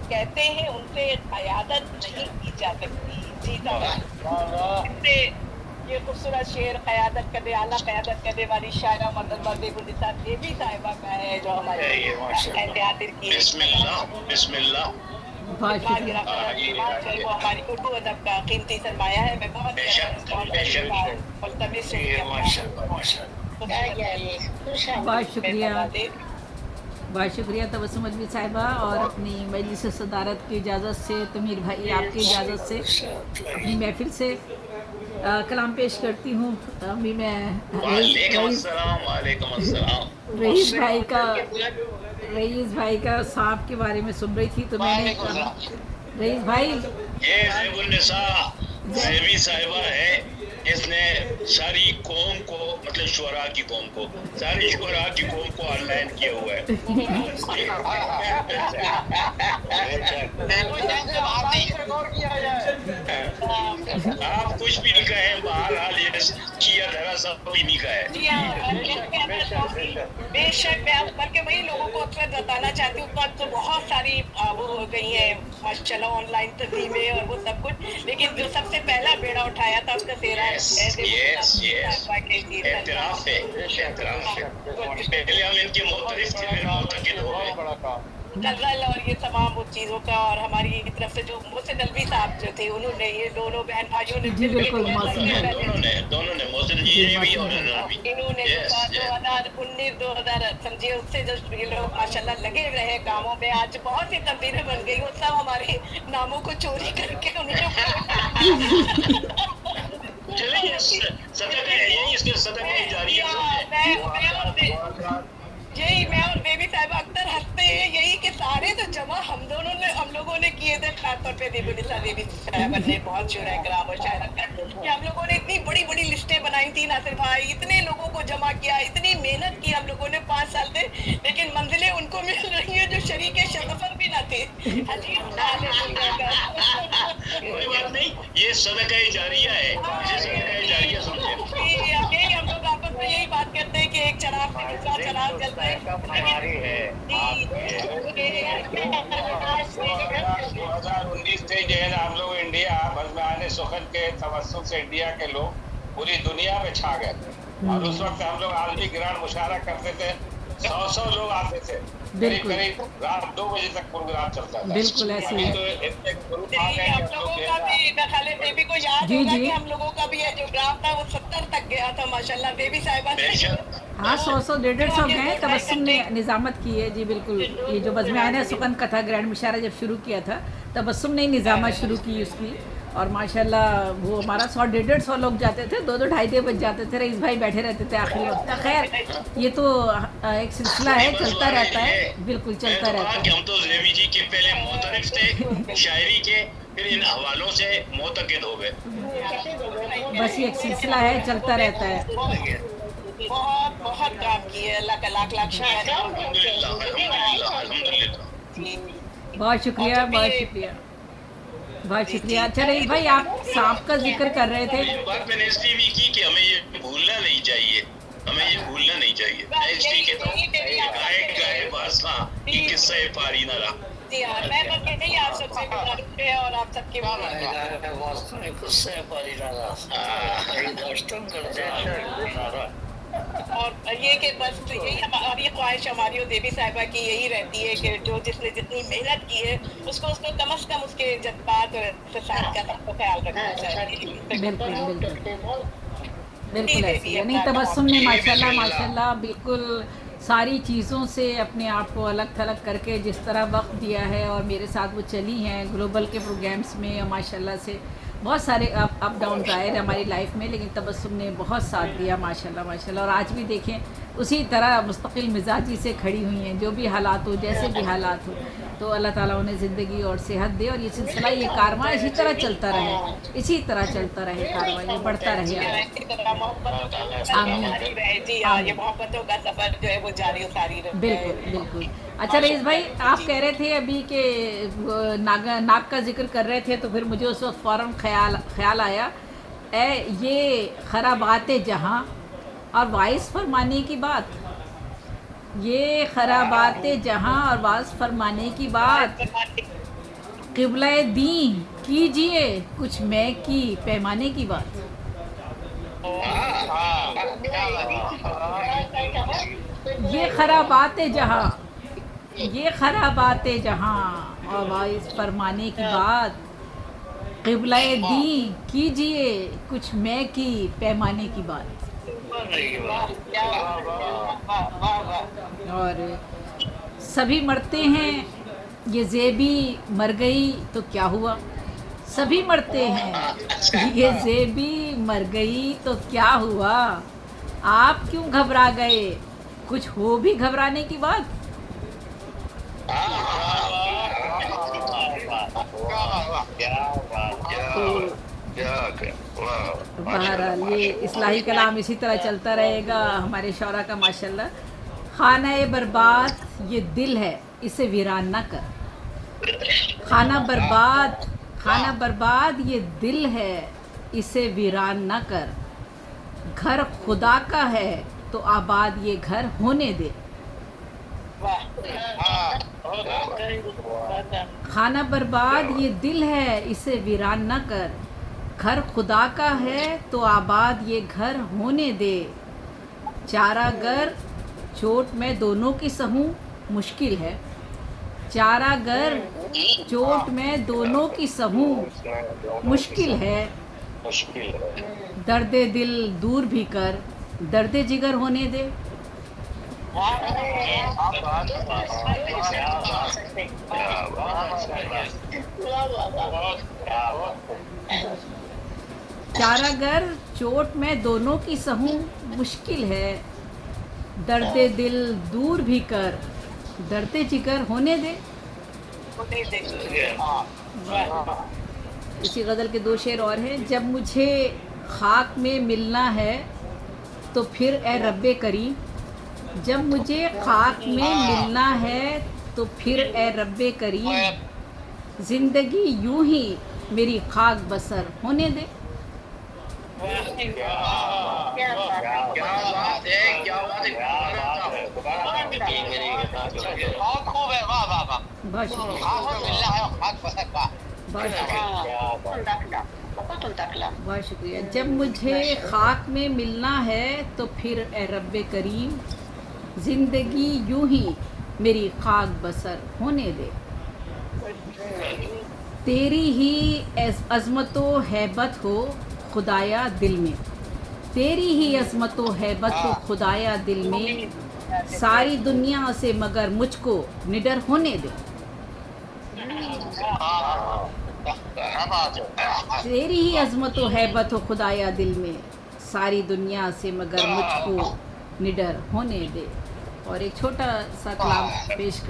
कहते हैं उनसे क़यादत नहीं की जा सकती। जीता इससे ये खूबसूरत शेर क़यादत करने आला क़यादत करने वाली शायरा मोहतरमा ज़ेबुन्निसा देवी साहिबा का है, जो हमारे एहतियातिल की बिस्मिल्लाह बिस्मिल्लाह। बहुत शुक्रिया। वो हमारी उर्दू अदब का कीमती सरमाया है। मैं बहुत मुल्तमिस बहुत शुक्रिया, बहुत शुक्रिया तबस्सुम अदवी साहिबा। और अपनी मजलिस सदारत की इजाज़त से, तमीर भाई आपकी इजाज़त से अपनी महफिल से कलाम पेश करती हूँ। अभी मैं रईस भाई का सांप के बारे में सुन रही थी, तो मैंने कहा रईस भाई ये ज़ेबुन्निसा ज़ेबी साहिबा है, इसने सारी कौम को, मतलब शुअरा की कौम को, सारी शुअरा की कौम को ऑनलाइन किया हुआ है। आप कुछ भी नहीं कहें, बहरहाल ये किया धरा सब भी नहीं का है। बेशक मैं बल्कि वही लोगों को अक्सर बताना चाहती हूँ, तो बहुत सारी वो हो गई है माशाल्लाह ऑनलाइन तंजीमें और वो सब कुछ, लेकिन जो सबसे पहला बेड़ा उठाया था उसका तेरा एहतराफ है। पहले हम इनके मुतरिफ थे, फिर मुतकिद हो गए। गजल और ये तमाम वो चीज़ों का, और हमारी तरफ से जो मोहसिन नलवी साहब जो थे, उन्होंने ये दोनों बहन भाइयों ने दोनों ने मोहसिन जी ने भी और इन्होंने 2019-2000 समझिए उससे जो ये लोग माशाल्लाह लगे रहे कामों में, आज बहुत सी तब्दीली बन गई। वो सब हमारे नामों को चोरी करके उन्होंने चलिए सदका है, यही इसके सदका जारी है। यही मैं और बेबी साहिबा अक्सर हंसते हैं यही कि सारे तो जमा हम लोगों ने किए थे। खासतौर पे ज़ेबुन्निसा देवी साहिबा ने बहुत शुरा कराम और शायरा कि हम लोगों ने इतनी बड़ी बड़ी लिस्टें बनाई थी, नासिर भाई इतने लोगों को जमा किया, इतनी मेहनत की हम लोगों ने 5 साल से, लेकिन मंजिलें उनको मिल रही है जो शरीके शगफर भी ना थे। कोई बात नहीं, ये सदका जारिया है, यही हम लोग आपस में यही बात करते हैं कि एक चराग से दूसरा चराग जलता है। 2019 से जो है हम लोग इंडिया बज़्म-ए सुखन के तवस्सुल से इंडिया के लोग पूरी दुनिया में छा गए थे। और उस वक्त हम लोग आलमी ग्रांड मुशायरा करते थे, 100 लोग आते थे, करीब रात 2 बजे तक प्रोग्राम चलता था। बिल्कुल ऐसे ही हम लोगों का भी, मैं खाली बेबी को याद होगा कि हम लोगों का भी ये जो ग्राम था वो 70 तक गया था माशाल्लाह बेबी साहिबा ने। हाँ 100 150 गए। तबस्सुम ने निज़ामत की है जी, बिल्कुल। ये जो बज़्म-ए सुखन का था ग्रैंड मुशायरा जब शुरू किया था, तबस्सुम ने निज़ामत शुरू की उसकी, और माशाल्लाह वो हमारा 100-150 लोग जाते थे, 2-2 ढाई बज जाते थे। रईस भाई बैठे रहते थे आखिरी वक्त। खैर ये तो एक सिलसिला है, चलता रहता है, बिल्कुल चलता रहता है। हम तो ज़ेबी जी के पहले मुतरिफ थे शायरी के, फिर इन हवालों से मुतकिद हो गए। बस ये एक सिलसिला है, चलता रहता है। बहुत बहुत काम किए, अल्लाह का लाख लाख शुक्र। बहुत शुक्रिया, बहुत शुक्रिया, बहुत शुक्रिया। अच्छा रईस भाई, आप सांप का जिक्र कर रहे थे। ये बात मैंने इसलिए भी की कि हमें ये भूलना नहीं चाहिए, हमें ये भूलना नहीं चाहिए। मैं इसलिए कहता हूँ गाए बासा ये किस्सा पारी ना रहा। जी हाँ, मैं बस नहीं आप सबसे गुजारिश है और आप सबके और ये कि बस यही हमारी ख्वाहिश, हमारी और देवी साहिबा की यही रहती है कि जो जिसने जितनी मेहनत की है उसको कम से कम उसके जज्बात और एहसास का सबको ख्याल रखना चाहिए। बिल्कुल ऐसी है। नहीं, तबस्सुम ने माशाल्लाह बिल्कुल सारी चीज़ों से अपने आप को अलग थलग करके जिस तरह वक्त दिया है, और मेरे साथ वो चली हैं ग्लोबल के प्रोग्राम्स में, माशाल्लाह से बहुत सारे अप डाउन आए हमारी लाइफ में, लेकिन तबस्सुम ने बहुत साथ दिया माशाल्लाह माशाल्लाह। और आज भी देखें उसी तरह मुस्तकिल मिजाजी से खड़ी हुई हैं, जो भी हालात हो, जैसे भी हालात हो, तो अल्लाह ताला उन्हें ज़िंदगी और सेहत दे, और ये सिलसिला, ये कारवां इसी तरह चलता रहे, इसी तरह चलता रहे, कारवां ये बढ़ता रहे। बिल्कुल बिल्कुल। अच्छा रईस भाई, आप कह रहे थे अभी कि नाग का जिक्र कर रहे थे, तो फिर मुझे उस वक्त फ़ौरन ख्याल आया, ये खराबात जहाँ और वाइस फरमाने की बात, ये खराबात जहाँ और वाइस फरमाने की बात, क़िबला दी कीजिए कुछ मैं की पैमाने की बात. ये खराबात जहाँ, ये खराबात जहाँ और वाइस फरमाने की बात. क़िबला दी कीजिए कुछ मैं की पैमाने की बात. और सभी मरते हैं ये ज़ेबी मर गई तो क्या हुआ. सभी मरते हैं ये ज़ेबी मर गई तो क्या हुआ. आप क्यों घबरा गए कुछ हो भी घबराने की बात. बहरहाल ये इस्लाही कलाम इसी तरह चलता रहेगा हमारे शौरा का माशाल्लाह. खाना बर्बाद ये दिल है इसे वीरान ना कर. खाना बर्बाद ये दिल है इसे वीरान ना कर. घर खुदा का है तो आबाद ये घर होने दे. खाना बर्बाद ये दिल है इसे वीरान न कर. घर खुदा का है तो आबाद ये घर होने दे. चारागर चोट में दोनों की सहूं मुश्किल है. चारागर चोट में दोनों की सहूं मुश्किल है. दर्द दिल दूर भी कर दर्द जिगर होने दे. चारागर चोट में दोनों की सहूं मुश्किल है. दर्द दिल दूर भी कर दर्द जिगर होने दे. इसी गज़ल के दो शेर और हैं. जब मुझे खाक में मिलना है तो फिर ए रब्बे करीम. जब मुझे खाक में मिलना है तो फिर ए रब्बे करीम. ज़िंदगी यूं ही मेरी खाक बसर होने दे. बहुत शुक्रिया. बहुत शुक्रिया. जब मुझे खाक में मिलना है तो फिर ए रब्बे करीम. ज़िंदगी यूं ही मेरी खाक बसर होने दे. तेरी ही अज़मतो हैबत हो खुदाया दिल में. तेरी ही अज़मतो हैबत हो खुदाया दिल में. सारी दुनिया से मगर मुझको निडर होने दे. तेरी ही अज़मतो हैबत हो खुदाया दिल में. सारी दुनिया से मगर मुझको निडर होने दे. और एक छोटा सा कलाम पेश